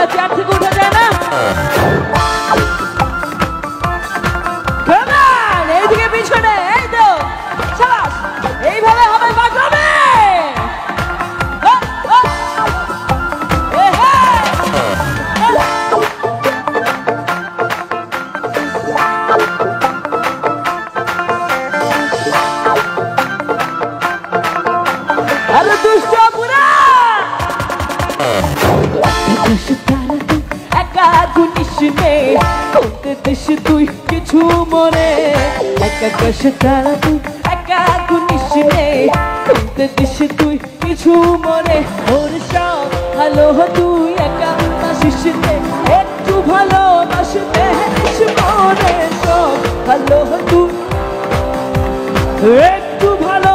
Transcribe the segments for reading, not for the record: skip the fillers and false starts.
বন্ধুরা চেয়ার থেকে উঠে যায় না? এইদিকে পিছনে, এই তো শাবাশ, এইভাবে হবে বাজাবে। আরে দুষ্ট পুরা একা গুনিস নে, করতে দেশ তুই কিছু মনে। একা কাশ তারা তুই একা গুনিস নে, করতে দেশ তুই কিছু মনে। ওর সব ভালো তুই একা বাসিস নে, একটু ভালোবাসতে মনে। সব ভালো তুই একটু ভালো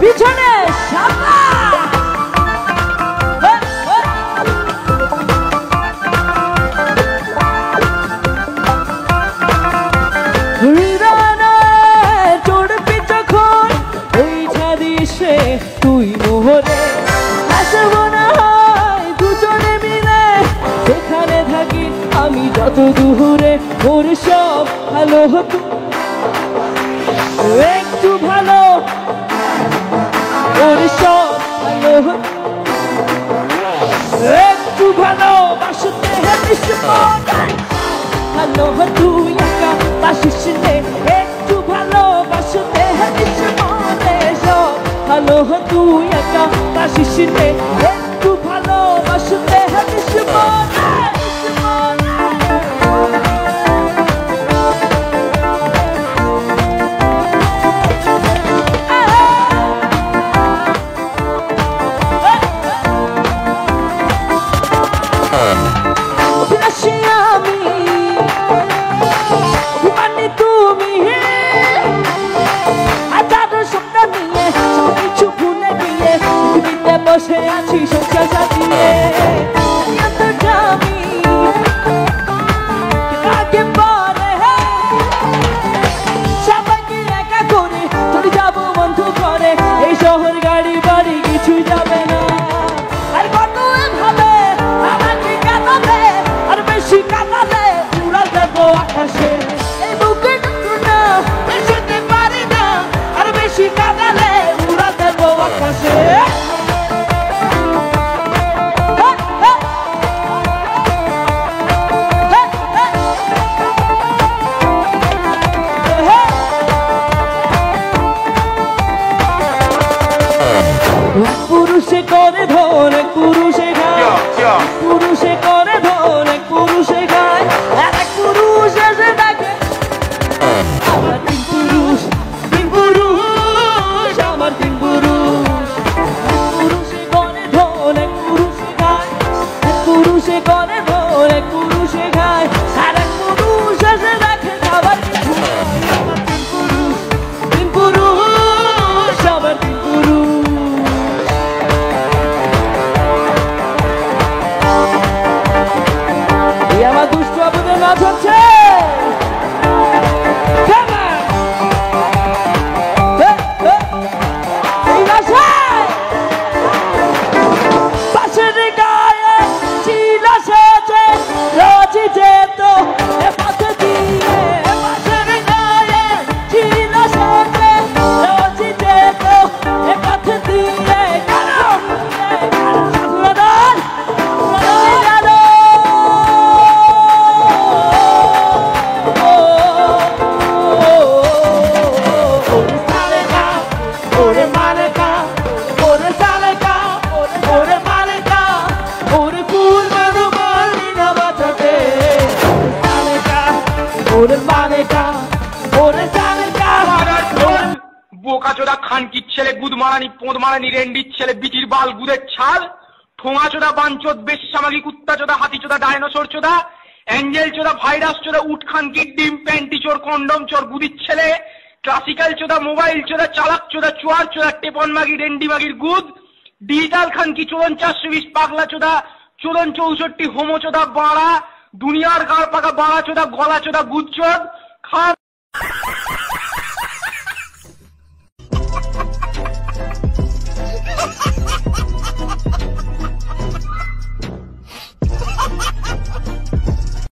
পিছনে চড়বি যখন ওই ছাদিসে তুই মোহরে, আসবো না হয় দুজনে মিলে, সেখানে থাকি আমি যত দূরে। ওর সব ভালো হতো একটু ভালো, ওর সব ভালো একটু ভালোবাসতে ভালো তুই একা বাসিস নে, একটু ভালোবাসতে মনে। সব ভালো তুই একা বাসিস নে, একটু ভালোবাসতে মনে। বসে আছি সংসার সাজিয়ে, কাকে বলে সবাইকে একা করে চলে যাবো বন্ধু করে। এই শহর গাড়ি বাড়ি কিছু যাবে না, আর কত ভাবে আমাকে কাঁদাবে, আর বেশি কাঁদালে উড়া দেবো আকাশে। এই বুকে না বেশিতে পারি না, আর বেশি কাঁদালে উড়া দেবো আকাশে। পুরুষে করে ধন পুরুষে গায়, পুরুষে করে ধন পুরুষে গায়, আর এক পুরুষ এসে ডাকে আমার তিন পুরুষ, তিন পুরুষ আমার তিন পুরুষ। পুরুষে করে ধন পুরুষে গায়, পুরুষে করে ধন পুরুষে গায়, আর এক পুরুষ এসে ডাকে আমার তিন পুরুষ, তিন পুরুষ আমার তিন পুরুষ। আমার দুষ্ট আপনাদের নাচ হচ্ছে। পাশের গায়ে ছিল সেজে রোজি যেত পথে দিয়ে, পাশের গায়ে ছিল সেজে রোজি যেত পথে দিয়ে। বোকাচোদা খানকির ছেলে, গুদ মারানি পোঁদ মারানি রেন্ডির ছেলে, বিটির বাল গুদের ছাল, ঠোঙা চোদা বাঞ্চোদ বেশামাগি কুত্তা চোদা হাতি চোদা ডায়নোসর চোদা, অ্যাঞ্জেল চোদা ভাইরাস চোদা উট খানকির ডিম প্যান্টি চোর কন্ডম চোর গুদির ছেলে, ক্লাসিক্যাল চোদা, মোবাইল চোদা, চালাক চোদা, চোয়ার চোদা, টেপন মাগি, রেন্ডি মাগির গুদ, ডিজিটাল খানকি, চোদন 420, পাগলা চোদা, চোদন 64, হোমো চোদা, বাড়া, দুনিয়ার গাড় পাকা বাড়া চোদা, গলা চোদা, গুদ চোদ, খান